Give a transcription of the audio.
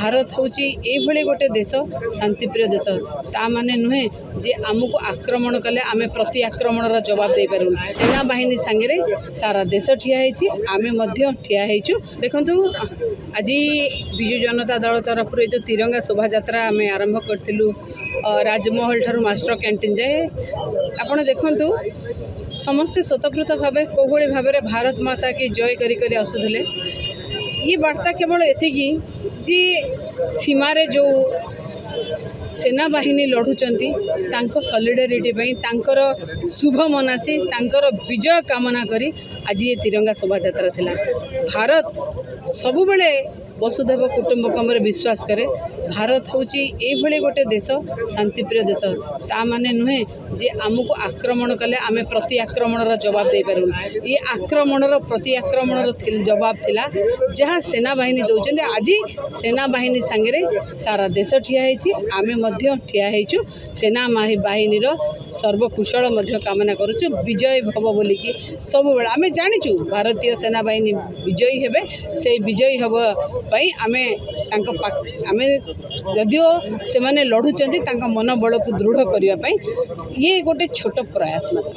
भारत हूँ ये गोटे देश शांतिप्रिय देश ता माने नुहे जे आमको आक्रमण कले आमे प्रति आक्रमण जवाब दे पारू सेना बाहिनी सांगे सारा देश ठिया आमे ठिया देखु आज विजु जनता दल तरफ जो तिरंगा शोभा यात्रा आम आरंभ करूँ राजमहल ठारू मास्टर कैंटीन जाए आपण देखु समस्ते स्वतःकृत भाव कोभली भाव में भारत माता की जय करी आसुले ये वार्ता केवल एतिकी जे सीमारे जो सेना बाहिनी लढ़ुचंती तांको सॉलिडारिटी पई तांकर शुभ मनासी तांकर विजय कामना करी आज ये तिरंगा शोभा यात्रा थिला। भारत सबु बेले वसुधैव कुटुंबकम विश्वास करे। भारत हूँ ये गोटे देश शांतिप्रिय देश ता माने नुहे जे आमको आक्रमण कले आमे प्रति आक्रमण जवाब दे पारू ये आक्रमण प्रति आक्रमण जवाब थिला जहाँ सेना बाहिनी दौरान आज सेना बाहिनी सांगे सारा देश ठिया आमे ठिया सेना बाहिनी सर्वकुशल कामना करुचु विजय भव बोलिकी सब बेले आमे जानिचु भारतीय सेना बाहिनी विजयी हेबे से विजयी हब पई आमे जदियो से माने लढ़ुचंती तांका मनोबल को दृढ़ करने ये गोटे छोट प्रयास मात्र।